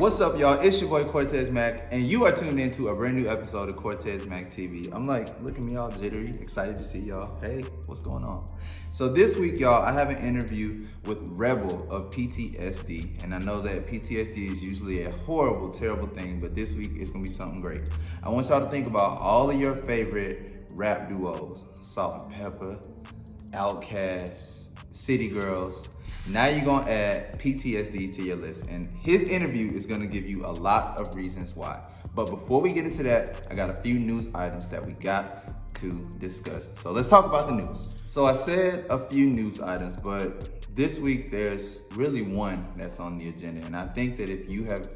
What's up, y'all? It's your boy Cortez Mac, and you are tuned into a brand new episode of Cortez Mac TV. I'm like, look at me all jittery, excited to see y'all. Hey, what's going on? So this week, y'all, I have an interview with Rebel of PTSD, and I know that PTSD is usually a horrible, terrible thing, but this week it's gonna be something great. I want y'all to think about all of your favorite rap duos: Salt-N-Pepa, Outkast, City Girls. Now you're gonna add PTSD to your list, and his interview is gonna give you a lot of reasons why. But before we get into that, I got a few news items that we got to discuss. So let's talk about the news. So I said a few news items, but this week there's really one that's on the agenda, and I think that if you have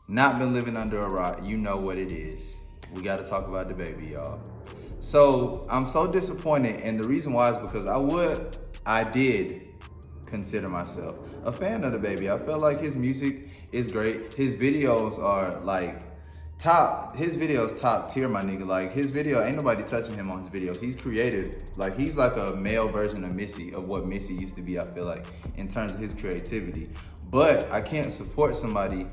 not been living under a rock, you know what it is. We gotta talk about the baby, y'all. So I'm so disappointed, and the reason why is because I did consider myself a fan of the baby. I feel like his music is great. His videos are like top tier, my nigga. Like his video, ain't nobody touching him on his videos. He's creative. Like he's like a male version of Missy, of what Missy used to be, I feel like, in terms of his creativity. But I can't support somebody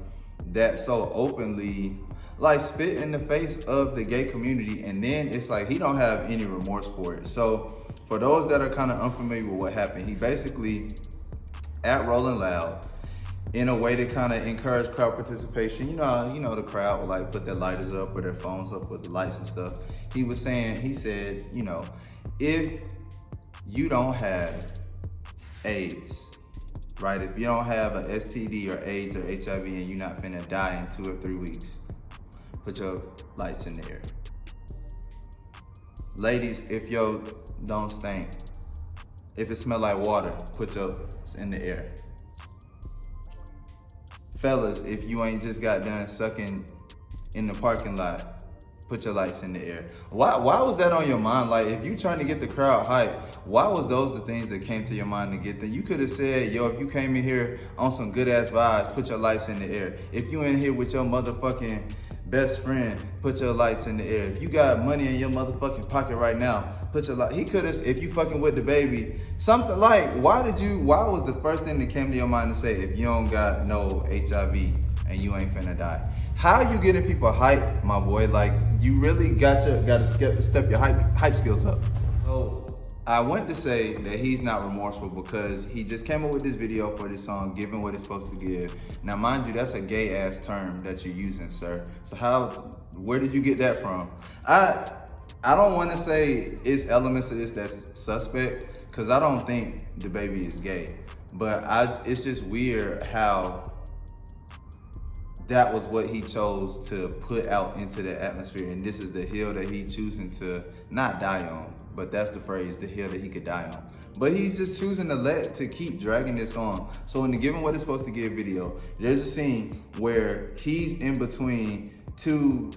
that so openly like spit in the face of the gay community, and then it's like he don't have any remorse for it. So for those that are kind of unfamiliar with what happened, he basically, at Rolling Loud, in a way to kind of encourage crowd participation, you know, the crowd will like put their lighters up or their phones up with the lights and stuff. He said, you know, if you don't have AIDS, right? If you don't have an STD or AIDS or HIV and you're not finna die in 2 or 3 weeks, put your lights in the air. Ladies, if yo don't stink, if it smell like water, put your in the air. Fellas, if you ain't just got done sucking in the parking lot, put your lights in the air. Why was that on your mind? Like, if you trying to get the crowd hype, why was those the things that came to your mind to get them? You could have said, yo, if you came in here on some good ass vibes, put your lights in the air. If you in here with your motherfucking best friend, put your lights in the air. If you got money in your motherfucking pocket right now, put your light. He could have, if you fucking with the baby, something like, why was the first thing that came to your mind to say, if you don't got no HIV and you ain't finna die? How you getting people hype, my boy? Like, you really gotta step your hype skills up. So I went to say that he's not remorseful because he just came up with this video for this song, giving what it's supposed to give. Now, mind you, that's a gay ass term that you're using, sir. So where did you get that from? I don't want to say it's elements of this that's suspect, because I don't think the baby is gay. But it's just weird how that was what he chose to put out into the atmosphere, and this is the hill that he choosing to not die on. But that's the phrase, the hill that he could die on. But he's just choosing to keep dragging this on. So in the Given What It's Supposed to Give video, there's a scene where he's in between two,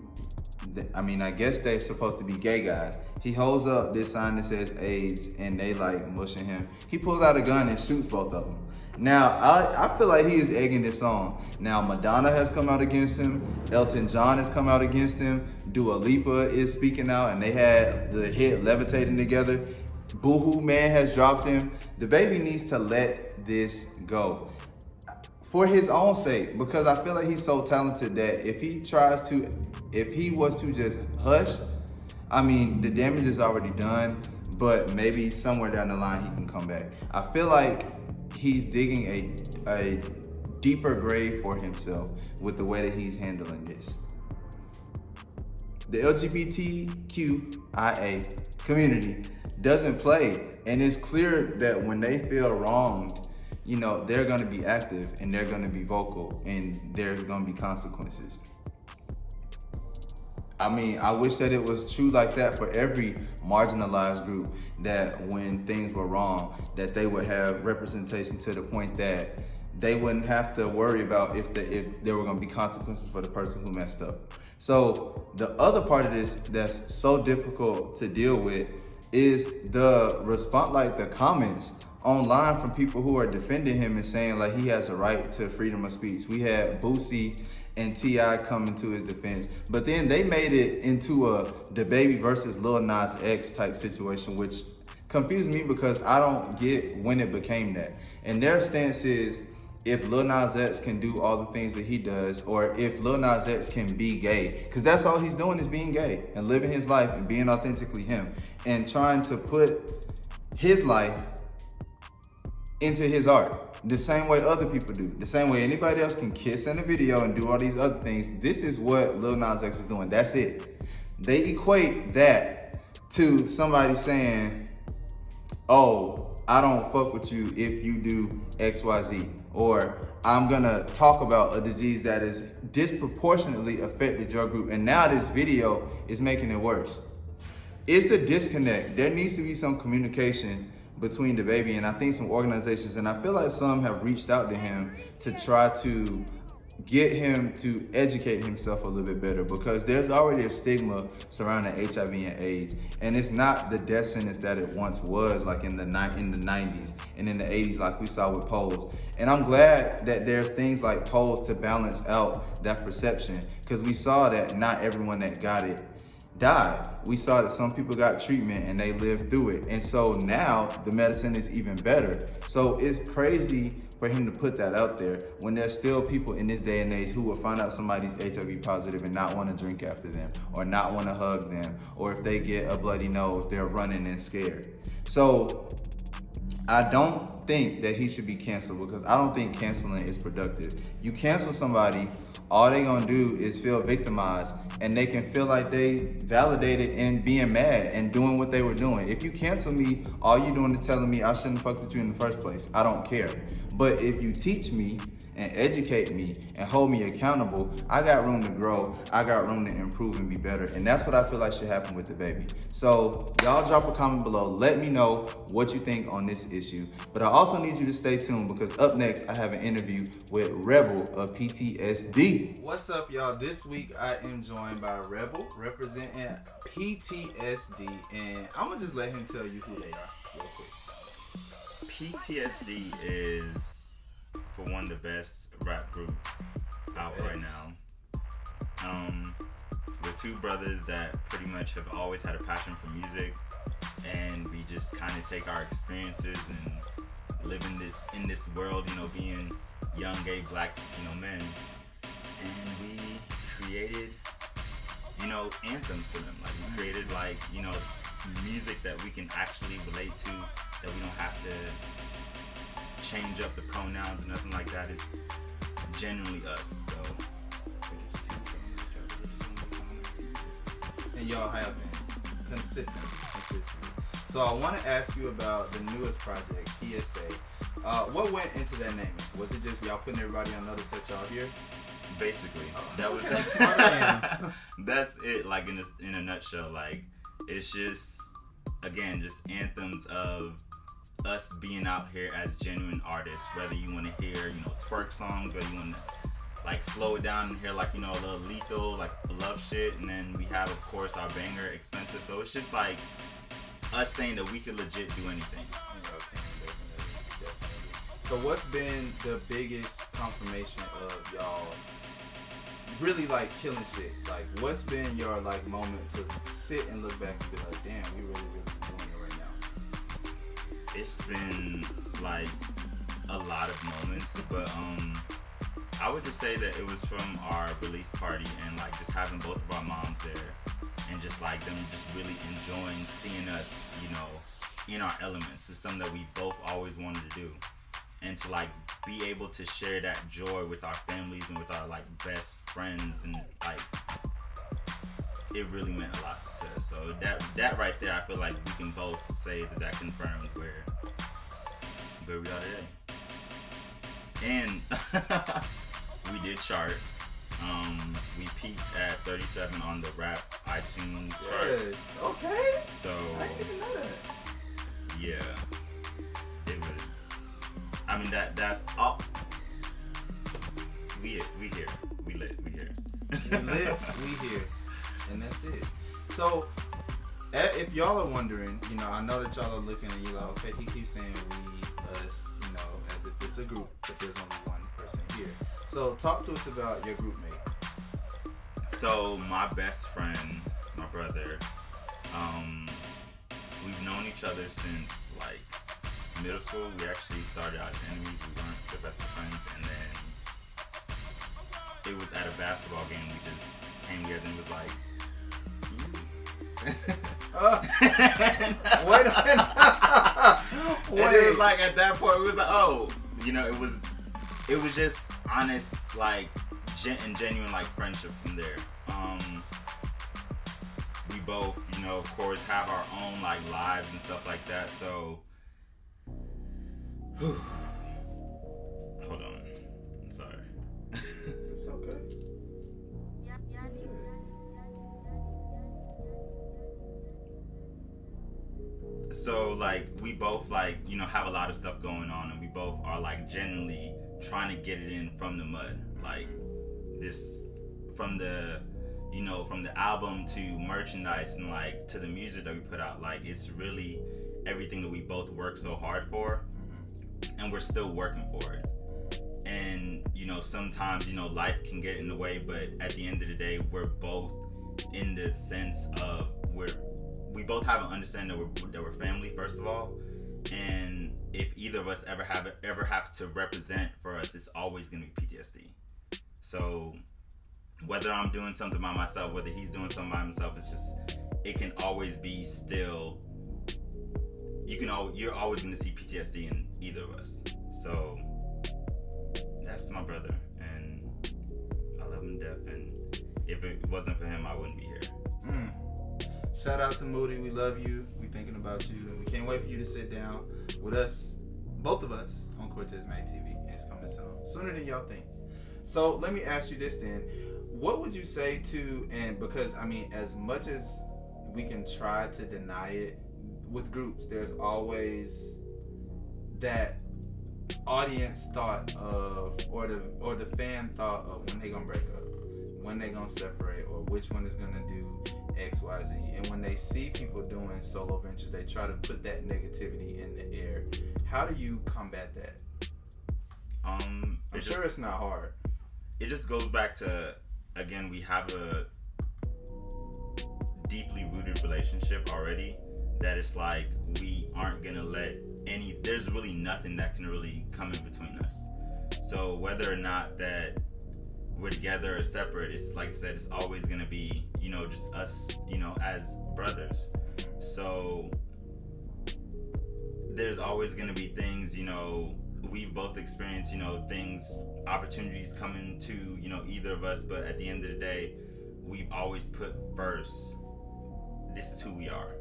I guess they're supposed to be gay guys. He holds up this sign that says AIDS, and they like mushing him. He pulls out a gun and shoots both of them. Now, I feel like he is egging this on. Now, Madonna has come out against him. Elton John has come out against him. Dua Lipa is speaking out, and they had the hit Levitating together. Boohoo Man has dropped him. The baby needs to let this go for his own sake, because I feel like he's so talented that if he was to just hush, the damage is already done, but maybe somewhere down the line he can come back. I feel like he's digging a deeper grave for himself with the way that he's handling this. The LGBTQIA community doesn't play, and it's clear that when they feel wronged, they're gonna be active and they're gonna be vocal, and there's gonna be consequences. I wish that it was true like that for every marginalized group, that when things were wrong, that they would have representation to the point that they wouldn't have to worry about if there were gonna be consequences for the person who messed up. So the other part of this that's so difficult to deal with is the response, like the comments online from people who are defending him and saying like he has a right to freedom of speech. We had Boosie and T.I. coming to his defense, but then they made it into a DaBaby versus Lil Nas X type situation, which confused me because I don't get when it became that. And their stance is, if Lil Nas X can do all the things that he does, or if Lil Nas X can be gay, because that's all he's doing is being gay and living his life and being authentically him and trying to put his life into his art the same way other people do, the same way anybody else can kiss in a video and do all these other things. This is what Lil Nas X is doing. That's it. They equate that to somebody saying, oh, I don't fuck with you if you do XYZ, or I'm gonna talk about a disease that is disproportionately affected your group, and now this video is making it worse. It's a disconnect. There needs to be some communication between the baby, and I think some organizations, and I feel like some have reached out to him to try to get him to educate himself a little bit better, because there's already a stigma surrounding HIV and AIDS, and it's not the death sentence that it once was, like in the 90s and in the 80s, like we saw with polls. And I'm glad that there's things like polls to balance out that perception, because we saw that not everyone that got it died. We saw that some people got treatment and they lived through it. And so now the medicine is even better. So it's crazy for him to put that out there when there's still people in this day and age who will find out somebody's HIV positive and not want to drink after them, or not want to hug them, or if they get a bloody nose, they're running and scared. So I don't think that he should be canceled, because I don't think canceling is productive. You cancel somebody, all they gonna do is feel victimized, and they can feel like they validated in being mad and doing what they were doing. If you cancel me, all you doing is telling me I shouldn't fuck with you in the first place. I don't care. But if you teach me and educate me and hold me accountable, I got room to grow. I got room to improve and be better. And that's what I feel like should happen with the baby. So y'all drop a comment below. Let me know what you think on this issue. But I also need you to stay tuned, because up next I have an interview with Rebel of PTSD. What's up, y'all? This week I am joined by Rebel representing PTSD. And I'm going to just let him tell you who they are real quick. PTSD is, for one, the best rap group out right now. We're two brothers that pretty much have always had a passion for music, and we just kind of take our experiences and live in this world, being young, gay, black, men, and we created, anthems for them. Like, we created, music that we can actually relate to, that we don't have to change up the pronouns and nothing like that. It's genuinely us. So and y'all have been consistent. So I want to ask you about the newest project, PSA. What went into that name? Was it just y'all putting everybody on notice that y'all here? Basically, that was that's it. Like in a nutshell, like it's just, again, just anthems of us being out here as genuine artists. Whether you want to hear, twerk songs, whether you want to slow it down and hear a little lethal, love shit, and then we have, of course, our banger, Expensive. So it's just like us saying that we could legit do anything. Definitely. So what's been the biggest confirmation of y'all really killing shit? What's been your moment to sit and look back and be like, damn, we really doing it right now? It's been a lot of moments, but I would just say that it was from our release party and just having both of our moms there, and just them just really enjoying seeing us, in our elements. It's something that we both always wanted to do, and to be able to share that joy with our families and with our best friends, and it really meant a lot to us. So that right there, I feel like we can both say that confirms where we are today. And we did chart. We peaked at 37 on the rap iTunes charts. Yes. Okay. So I didn't even know that. Yeah, it was. I mean, that's all. We here. We lit. We here. We lit. We here. And that's it. So, if y'all are wondering, I know that y'all are looking and you're like, okay, he keeps saying we, us, as if it's a group, but there's only one person here. So, talk to us about your group mate. So, my best friend, my brother, we've known each other since middle school, we actually started out as enemies. We weren't the best of friends, and then it was at a basketball game. We just came together and was like, wait a minute. and it was like at that point, we was like, oh, you know, it was just honest, like and genuine, like friendship from there. We both, you know, of course, have our own like lives and stuff like that. So, hold on, I'm sorry. It's okay. So like we both like, you know, have a lot of stuff going on, and we both are like genuinely trying to get it in from the mud, like this, from the, you know, from the album to merchandise and like to the music that we put out. Like it's really everything that we both work so hard for, and we're still working for it. And you know, sometimes, you know, life can get in the way, but at the end of the day, we're both in the sense of we both have an understanding that we're family, first of all. And if either of us ever have to represent for us, it's always gonna be PTSD. So whether I'm doing something by myself, whether he's doing something by himself, it can always be still. You're always gonna see PTSD in either of us. So that's my brother, and I love him to death. And if it wasn't for him, I wouldn't be here. So. Shout out to Moody. We love you. We thinking about you, and we can't wait for you to sit down with us, both of us, on Cortez Mag TV. And it's coming soon, sooner than y'all think. So let me ask you this then: what would you say to, and because I mean, as much as we can try to deny it with groups, there's always that audience thought of, or the fan thought of, when they gonna break up, when they gonna separate, or which one is gonna do X, Y, Z. And when they see people doing solo ventures, they try to put that negativity in the air. How do you combat that? I'm sure it's not hard. It just goes back to, again, we have a deeply rooted relationship already, that it's like we aren't gonna let there's really nothing that can really come in between us. So whether or not that we're together or separate, it's like I said, it's always gonna be, you know, just us, you know, as brothers. So there's always gonna be things, you know, we've both experienced, you know, things, opportunities coming to, you know, either of us, but at the end of the day, we've always put first, this is who we are.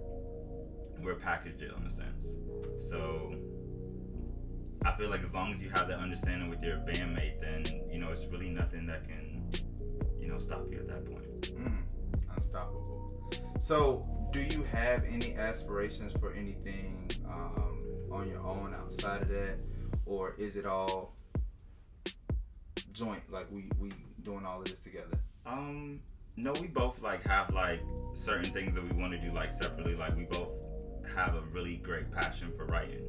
We're a package deal in a sense. So I feel like as long as you have that understanding with your bandmate, then, you know, it's really nothing that can, you know, stop you at that point. Unstoppable. So do you have any aspirations for anything on your own outside of that, or is it all joint, like we doing all of this together? No, we both like have like certain things that we want to do like separately. Like we both have a really great passion for writing.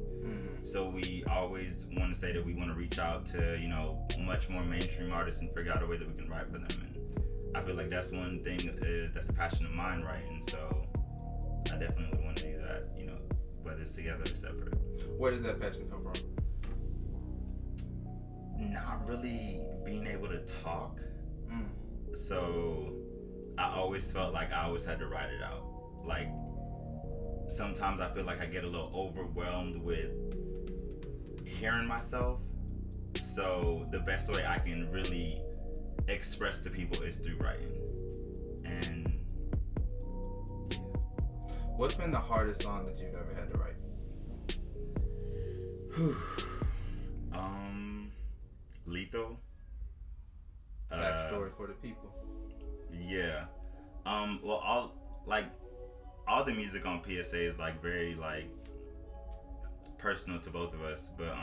So we always want to say that we want to reach out to, you know, much more mainstream artists and figure out a way that we can write for them. And I feel like that's one thing that's a passion of mine, writing. So I definitely would want to do that, you know, whether it's together or separate. Where does that passion come from? Not really being able to talk. So I always felt like I always had to write it out. Like sometimes I feel like I get a little overwhelmed with hearing myself. So the best way I can really express to people is through writing. And yeah. What's been the hardest song that you've ever had to write? Lethal. Backstory for the people. Yeah. Well, all the music on PSA is like very like personal to both of us, but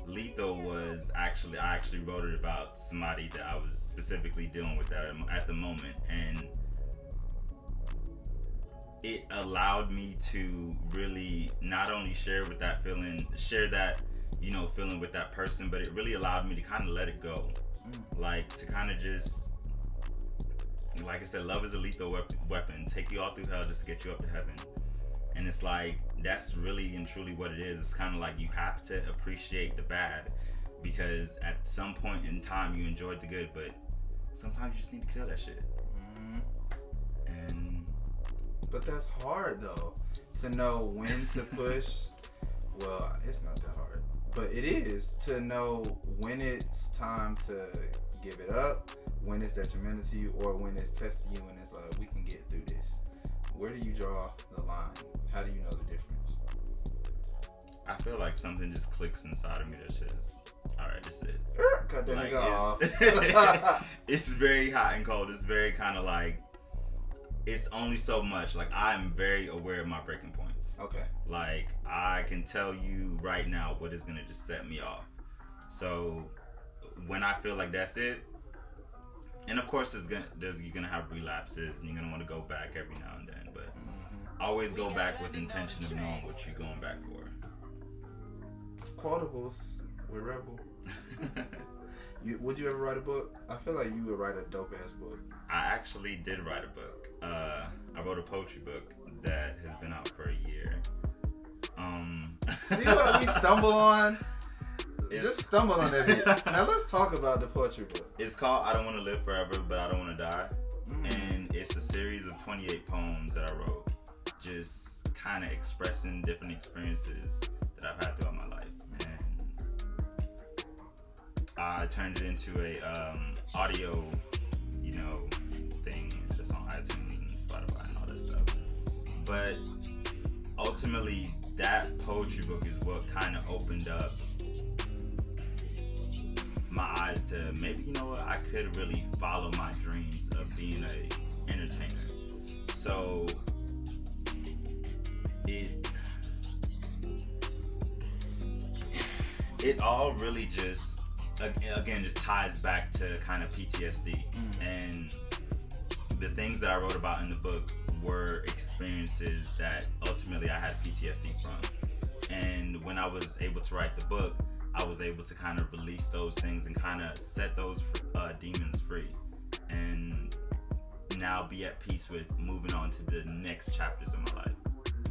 Lethal was I actually wrote it about somebody that I was specifically dealing with at the moment, and it allowed me to really not only share that, you know, feeling with that person, but it really allowed me to kind of let it go. Like to kind of just, like I said, love is a lethal weapon. Take you all through hell just to get you up to heaven. And it's like, that's really and truly what it is. It's kind of like you have to appreciate the bad, because at some point in time you enjoyed the good, but sometimes you just need to kill that shit. And but that's hard though, to know when to push. Well, it's not that hard, but it is to know when it's time to give it up, when it's detrimental to you, or when it's testing you and it's like, we can get through this. Where do you draw the line? How do you know the difference? I feel like something just clicks inside of me that says, all right, this is it. Cut that Like, nigga off. it's very hot and cold. It's very kind of like, it's only so much. Like, I'm very aware of my breaking points. Okay. Like, I can tell you right now what is going to just set me off. So when I feel like that's it, and of course you're gonna have relapses and you're gonna want to go back every now and then, but always go back with intention of knowing what you're going back for. Quotables with Rebel. Would you ever write a book? I feel like you would write a dope ass book. I actually did write a book. I wrote a poetry book that has been out for a year. See what we stumble on? Just stumbled on that bit. Now let's talk about the poetry book. It's called I Don't Want to Live Forever, But I Don't Want to Die. And it's a series of 28 poems that I wrote, just kind of expressing different experiences that I've had throughout my life. And I turned it into a audio, thing that's on iTunes and Spotify and all that stuff. But ultimately, that poetry book is what kind of opened up my eyes to maybe, I could really follow my dreams of being a entertainer. So it all really just ties back to kind of PTSD. And the things that I wrote about in the book were experiences that ultimately I had PTSD from. And when I was able to write the book, I was able to kind of release those things and kind of set those demons free, and now be at peace with moving on to the next chapters of my life,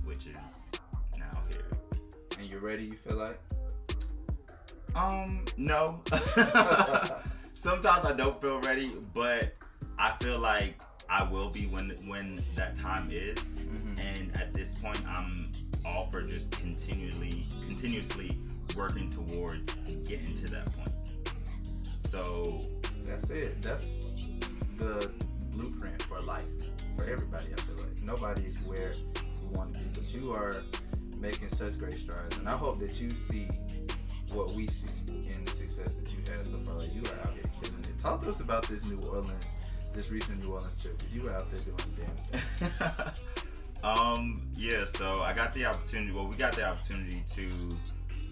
which is now here. And you're ready, you feel like? No. Sometimes I don't feel ready, but I feel like I will be when that time is. And at this point, I'm all for just continuously working towards getting to that point. So that's it. That's the blueprint for life for everybody. I feel like nobody is where you want to be, but you are making such great strides, and I hope that you see what we see in the success that you had so far. Like, you are out here killing it. Talk to us about this recent New Orleans trip, because you were out there doing damn thing. Yeah, so I got the opportunity. Well, we got the opportunity to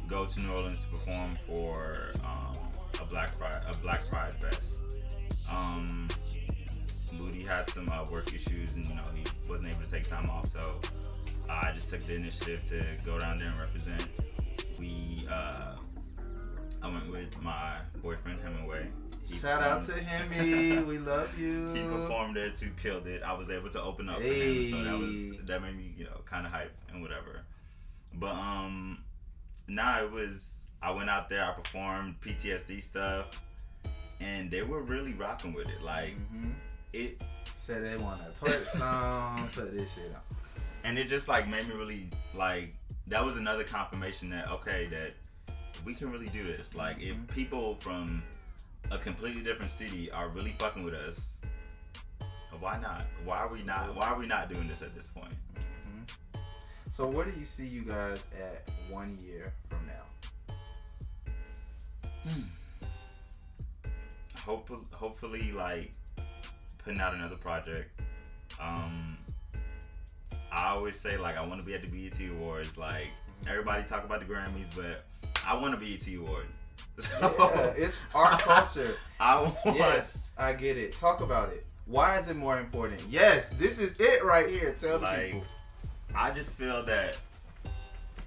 go to New Orleans to perform for a Black Pride Fest. Moody had some work issues, and he wasn't able to take time off, so I just took the initiative to go down there and represent. I went with my boyfriend Hemingway. Shout out to Hemi, we love you. He performed there too, killed it. I was able to open up for him, so that made me kind of hype and whatever. But I went out there, I performed PTSD stuff, and they were really rocking with it. Like, it said they want a Twerk song, put this shit on. And it just made me really that was another confirmation that that we can really do this. Like, if people from a completely different city are really fucking with us, why not? Why are we not doing this at this point? So where do you see you guys at 1 year from now? Hopefully putting out another project. I always say I want to be at the BET Awards. Everybody talk about the Grammys, but I want a BET Award. Yeah, it's art culture. Yes, I get it. Talk about it. Why is it more important? Yes, this is it right here. Tell the people. I just feel that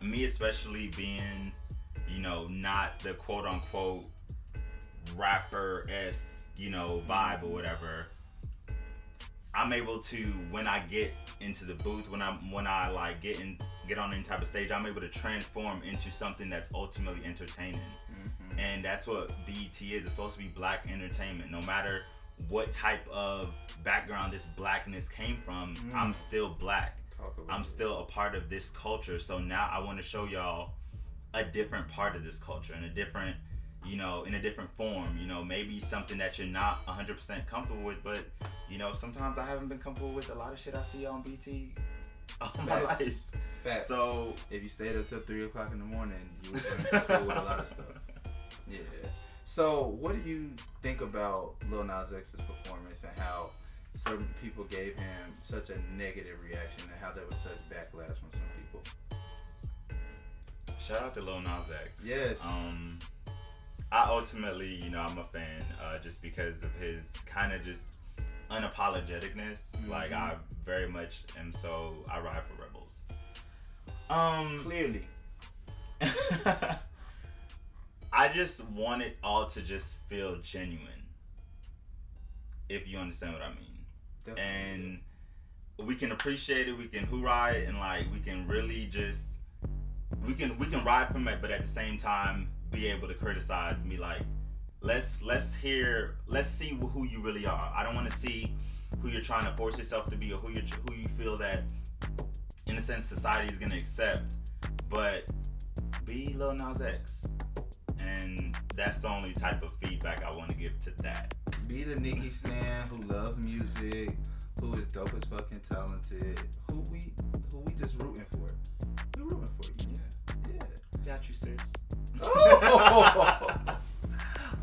me, especially being, not the quote unquote rapper-esque, vibe or whatever, I'm able to, when I get into the booth, when I like get on any type of stage, I'm able to transform into something that's ultimately entertaining. And that's what BET is. It's supposed to be black entertainment. No matter what type of background this blackness came from, I'm still black. I'm still a part of this culture. So now I want to show y'all a different part of this culture, in a different, you know, in a different form. You know, maybe something that you're not 100% comfortable with, but you know, sometimes I haven't been comfortable with a lot of shit I see on BT all my life. Facts. So if you stayed up till 3 o'clock in the morning, you would be comfortable with a lot of stuff. Yeah. So what do you think about Lil Nas X's performance and how certain people gave him such a negative reaction and how there was such backlash from some people? Shout out to Lil Nas X. Yes. I ultimately, you know, I'm a fan just because of his kind of just unapologeticness. Like I very much am, so I ride for rebels. Clearly. I just want it all to just feel genuine, if you understand what I mean. Definitely. And we can appreciate it, we can hoorah it, and like we can really just we can ride from it, but at the same time be able to criticize and be like, let's see who you really are. I don't want to see who you're trying to force yourself to be, or who you feel that in a sense society is gonna accept, but be Lil Nas X. And that's the only type of feedback I want to give to that. Be the Nicki stan who loves music, who is dope as fucking talented, who we just rooting for. We're rooting for you. Yeah. Got you, sis. Oh!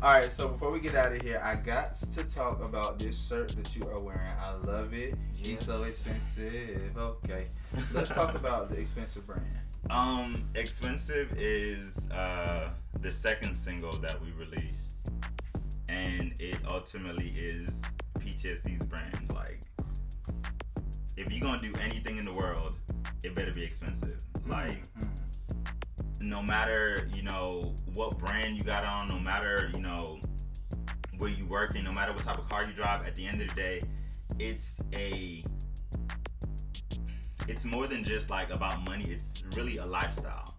Alright, so before we get out of here, I got to talk about this shirt that you are wearing. I love it. Yes. It's so expensive. Okay. Let's talk about the expensive brand. Expensive is the second single that we released, and it ultimately is PTSD's brand. Like, if you're gonna do anything in the world, it better be expensive. Like, no matter, you know, what brand you got on, no matter, you know, where you working, no matter what type of car you drive, at the end of the day, it's more than just like about money. It's really a lifestyle.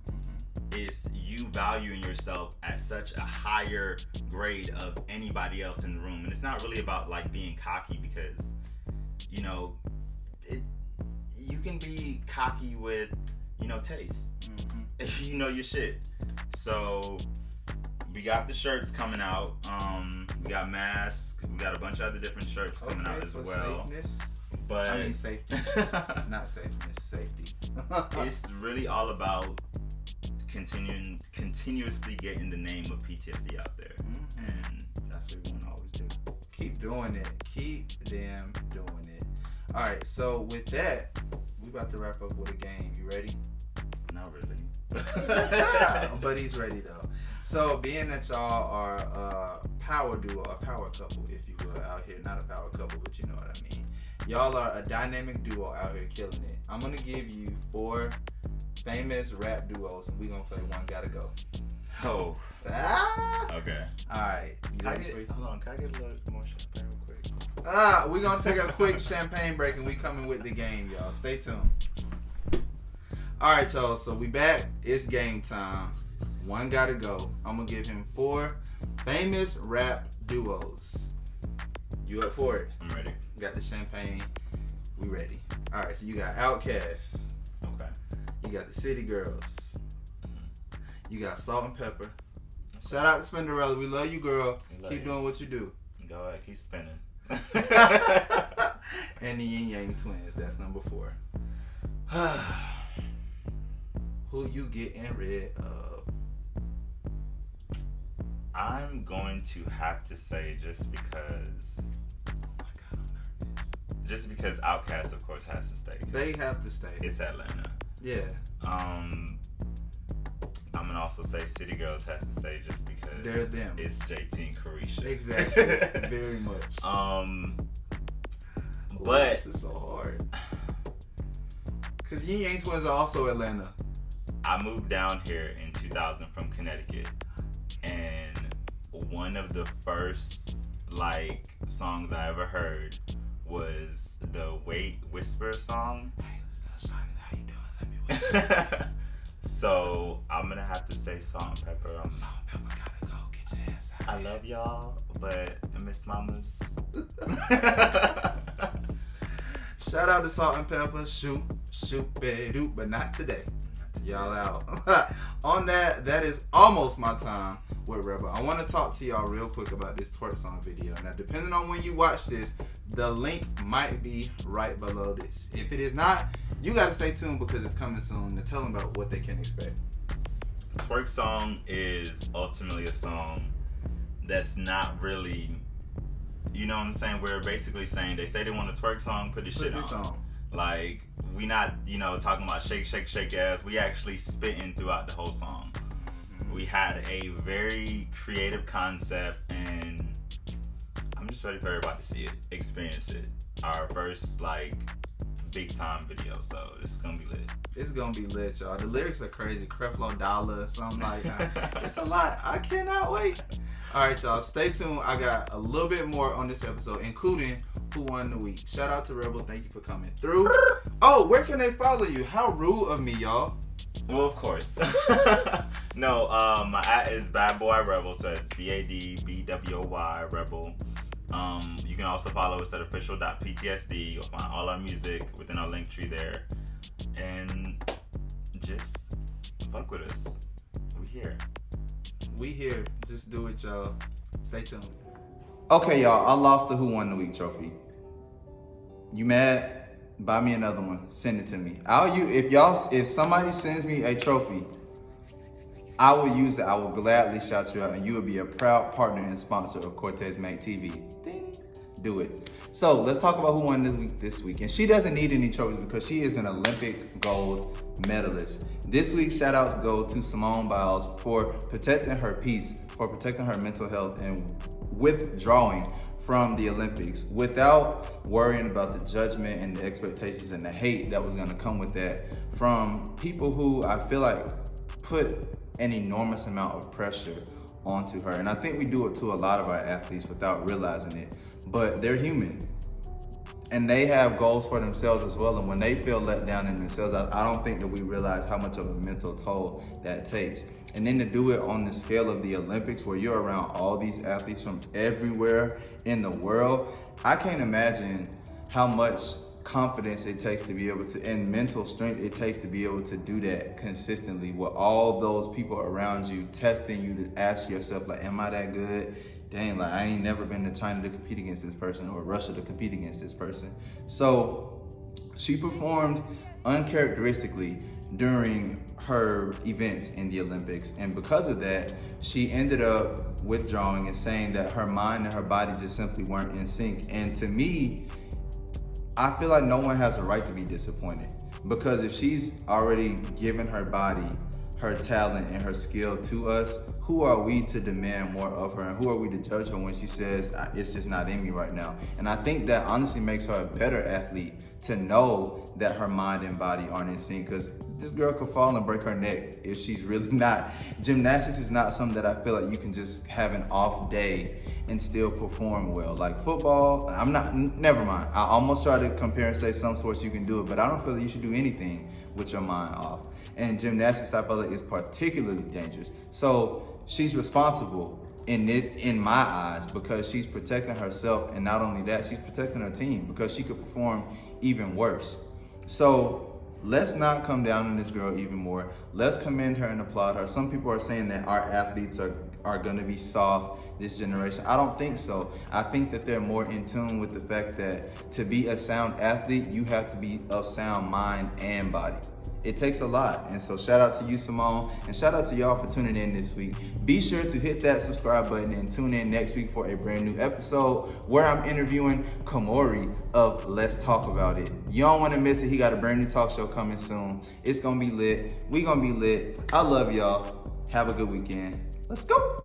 It's you valuing yourself at such a higher grade of anybody else in the room. And it's not really about like being cocky, because, you know, you can be cocky with, you know, taste. If you know your shit. So we got the shirts coming out. We got masks. We got a bunch of other different shirts coming out as well. Safeness. But I mean safety. Not safeness, safety. It's really all about continuously getting the name of PTSD out there. And that's what we want to always do. Keep doing it. Keep them doing it. Alright, so with that, we about to wrap up with a game. You ready? Not really. But he's ready though. So being that y'all are a power duo, a power couple, if you will, out here. Not a power couple, but you know what I mean. Y'all are a dynamic duo out here killing it. I'm gonna give you 4 famous rap duos, and we're gonna play One Gotta Go. Oh. Ah! Okay. Alright. Hold on, can I get a little more champagne real quick? We're gonna take a quick champagne break, and we coming with the game, y'all. Stay tuned. Alright, y'all, so we back. It's game time. One Gotta Go. I'm gonna give him 4 famous rap duos. You up for it? I'm ready. Got the champagne. We ready. Alright, so you got Outkast. Okay. You got the City Girls. You got Salt and Pepper. Shout out to Spinderella. We love you, girl. Keep doing what you do. Go ahead, keep spinning. And the Yin Yang Twins. That's number 4. Who you getting rid of? I'm going to have to say, just because Outkast, of course, has to stay. They have to stay. It's Atlanta. Yeah. I'm gonna also say City Girls has to stay, just because they're them. It's JT and Carisha. Exactly. Very much. But this is so hard. Cause Yin Yang Twins are also Atlanta. I moved down here in 2000 from Connecticut, and one of the first like songs I ever heard was the Wait Whisper song. How you doing? Let me whisper. So I'm gonna have to say Salt and Pepper. Salt and pepper gotta go. Get your ass out. I love y'all, but Miss Mamas. Shout out to Salt and Pepper. Shoot, baby, but not today. Y'all out. On that is almost my time with Rebel. I want to talk to y'all real quick about this twerk song video. Now, depending on when you watch this, the link might be right below this. If it is not, you got to stay tuned because it's coming soon to tell them about what they can expect. Twerk song is ultimately a song that's not really, you know what I'm saying? We're basically saying they say they want a twerk song, put this shit on. Like, we not, talking about shake, shake, shake ass. We actually spitting throughout the whole song. We had a very creative concept, and I'm just ready for everybody to see it, experience it. Our first, big time video, so this is gonna be lit. It's gonna be lit, y'all. The lyrics are crazy. Creflo Dollar, something like that. It's a lot. I cannot wait. All right, y'all. Stay tuned. I got a little bit more on this episode, including Who Won the Week. Shout out to Rebel. Thank you for coming through. Oh, where can they follow you? How rude of me, y'all. Well, of course. No, my at is Bad Boy Rebel, so it's BADBWOY Rebel. You can also follow us at official.ptsd. You'll find all our music within our link tree there. And just fuck with us. We here. Just do it, y'all. Stay tuned. Okay, y'all. I lost the Who Won the Week trophy. You mad? Buy me another one. Send it to me. If somebody sends me a trophy, I will use it. I will gladly shout you out, and you will be a proud partner and sponsor of Cortez Make TV. Ding. Do it. So let's talk about who won this week. And she doesn't need any trophies because she is an Olympic gold medalist. This week, shout outs go to Simone Biles for protecting her peace, for protecting her mental health, and withdrawing from the Olympics without worrying about the judgment and the expectations and the hate that was going to come with that from people who I feel like put an enormous amount of pressure onto her. And I think we do it to a lot of our athletes without realizing it, but they're human and they have goals for themselves as well. And when they feel let down in themselves, I don't think that we realize how much of a mental toll that takes. And then to do it on the scale of the Olympics, where you're around all these athletes from everywhere in the world, I can't imagine how much confidence it takes to be able to, and mental strength it takes to be able to do that consistently with all those people around you testing you to ask yourself, am I that good? Dang, I ain't never been to China to compete against this person or Russia to compete against this person. So she performed uncharacteristically during her events in the Olympics, and because of that, she ended up withdrawing and saying that her mind and her body just simply weren't in sync. And to me, I feel like no one has a right to be disappointed, because if she's already given her body, her talent, and her skill to us, who are we to demand more of her, and who are we to judge her when she says it's just not in me right now? And I think that honestly makes her a better athlete to know that her mind and body aren't in sync, because this girl could fall and break her neck if she's really not. Gymnastics is not something that I feel like you can just have an off day and still perform well. Like football, never mind. I almost try to compare and say some sports you can do it, but I don't feel like you should do anything with your mind off. And gymnastics, I feel like, is particularly dangerous. So she's responsible in my eyes, because she's protecting herself, and not only that, she's protecting her team, because she could perform even worse. So let's not come down on this girl even more. Let's commend her and applaud her. Some people are saying that our athletes are going to be soft this generation. I don't think so. I think that they're more in tune with the fact that to be a sound athlete, you have to be of sound mind and body. It takes a lot. And so shout out to you, Simone, and shout out to y'all for tuning in this week. Be sure to hit that subscribe button and tune in next week for a brand new episode where I'm interviewing Kamori of Let's Talk About It. You don't want to miss it. He got a brand new talk show coming soon. It's going to be lit. We going to be lit. I love y'all. Have a good weekend. Let's go.